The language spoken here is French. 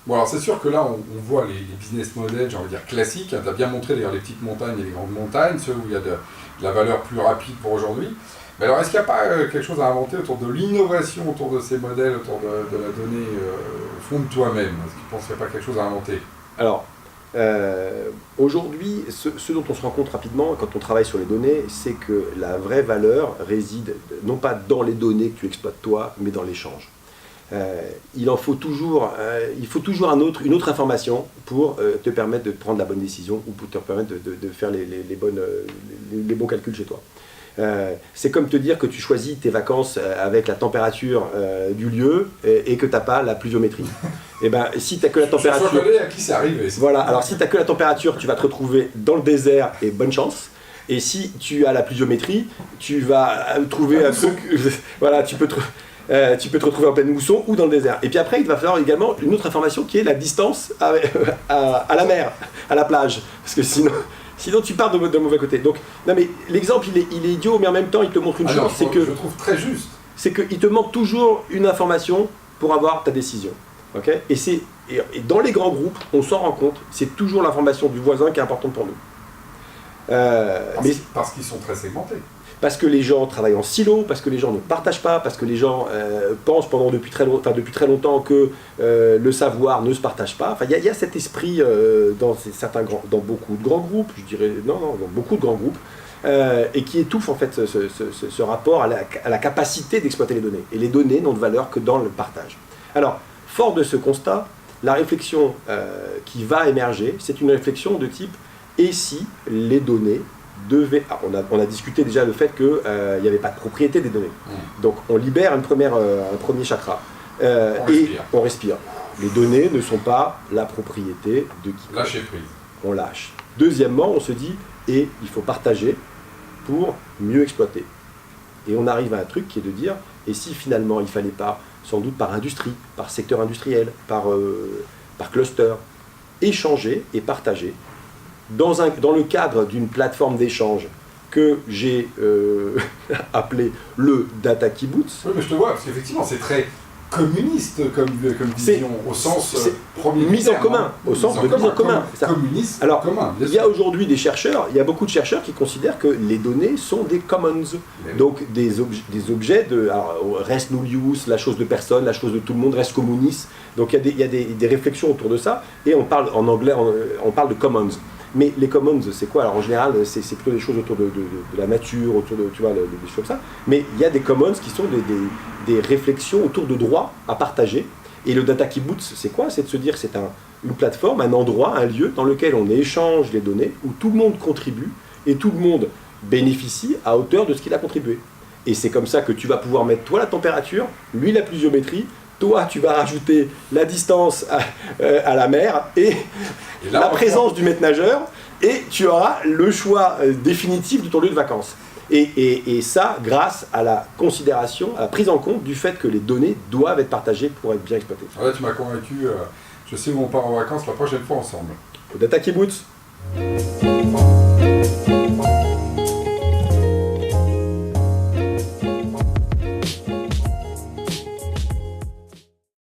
Bon, alors c'est sûr que là, on voit les business models, j'ai envie de dire classiques. Tu as bien montré d'ailleurs les petites montagnes et les grandes montagnes, ceux où il y a de la valeur plus rapide pour aujourd'hui. Mais alors, est-ce qu'il n'y a pas quelque chose à inventer autour de l'innovation, autour de ces modèles, autour de la donnée au fond de toi-même? Est-ce que tu penses qu'il n'y a pas quelque chose à inventer? Alors, aujourd'hui, ce dont on se rend compte rapidement quand on travaille sur les données, c'est que la vraie valeur réside non pas dans les données que tu exploites toi, mais dans l'échange. Il faut toujours une autre information pour te permettre de prendre la bonne décision ou pour te permettre de faire les bons calculs chez toi. C'est comme te dire que tu choisis tes vacances avec la température du lieu et que tu n'as pas la pluviométrie. Et ben, si tu n'as que la température... Je reconnais à qui c'est arrivé. Voilà, alors si tu n'as que la température, tu vas te retrouver dans le désert et bonne chance. Et si tu as la pluviométrie, tu vas trouver un truc... Voilà, tu peux te retrouver en pleine mousson ou dans le désert. Et puis après, il va falloir également une autre information qui est la distance à la mer, à la plage. Parce que sinon tu pars de mauvais côté. Donc, non mais l'exemple, il est idiot, mais en même temps, il te montre une chose. Je trouve très juste. C'est qu'il te manque toujours une information pour avoir ta décision. Okay, et dans les grands groupes, on s'en rend compte, c'est toujours l'information du voisin qui est importante pour nous. Parce qu'ils sont très segmentés. Parce que les gens travaillent en silo, parce que les gens ne partagent pas, parce que les gens pensent depuis très longtemps que le savoir ne se partage pas. Enfin, il y a cet esprit dans beaucoup de grands groupes, je dirais, dans beaucoup de grands groupes, et qui étouffe en fait ce rapport à la capacité d'exploiter les données. Et les données n'ont de valeur que dans le partage. Alors, fort de ce constat, la réflexion qui va émerger, c'est une réflexion de type « et si les données » on a discuté déjà le fait qu'il n'y avait pas de propriété des données. Donc on libère un premier chakra. On respire. Les données ne sont pas la propriété de qui. Lâcher prise. On lâche. Deuxièmement, on se dit, et il faut partager pour mieux exploiter. Et on arrive à un truc qui est de dire, et si finalement il ne fallait pas, sans doute par industrie, par secteur industriel, par cluster, échanger et partager dans le cadre d'une plateforme d'échange que j'ai appelée le Data Kibbutz. Oui, mais je te vois, parce qu'effectivement, c'est très communiste comme vision, au sens premier mise en commun, au sens de mise en commun. Communiste, alors, commun. Il y a aujourd'hui il y a beaucoup de chercheurs qui considèrent que les données sont des commons, donc des objets de res nullius, la chose de personne, la chose de tout le monde, res communis. Donc il y a des réflexions autour de ça, et on parle en anglais, on parle de commons. Mais les commons, c'est quoi? Alors en général, c'est plutôt des choses autour de la nature, autour de, tu vois, des choses comme ça. Mais il y a des commons qui sont des réflexions autour de droits à partager. Et le Data Kibbutz, c'est quoi? C'est de se dire que c'est une plateforme, un endroit, un lieu dans lequel on échange les données, où tout le monde contribue et tout le monde bénéficie à hauteur de ce qu'il a contribué. Et c'est comme ça que tu vas pouvoir mettre toi la température, lui la pluviométrie, toi tu vas rajouter la distance à la mer et la présence du maître nageur, et tu auras le choix définitif de ton lieu de vacances. Et ça grâce à la considération, à la prise en compte du fait que les données doivent être partagées pour être bien exploitées. Ah là, tu m'as convaincu, je sais où on part en vacances la prochaine fois ensemble. Au Data Kibbutz.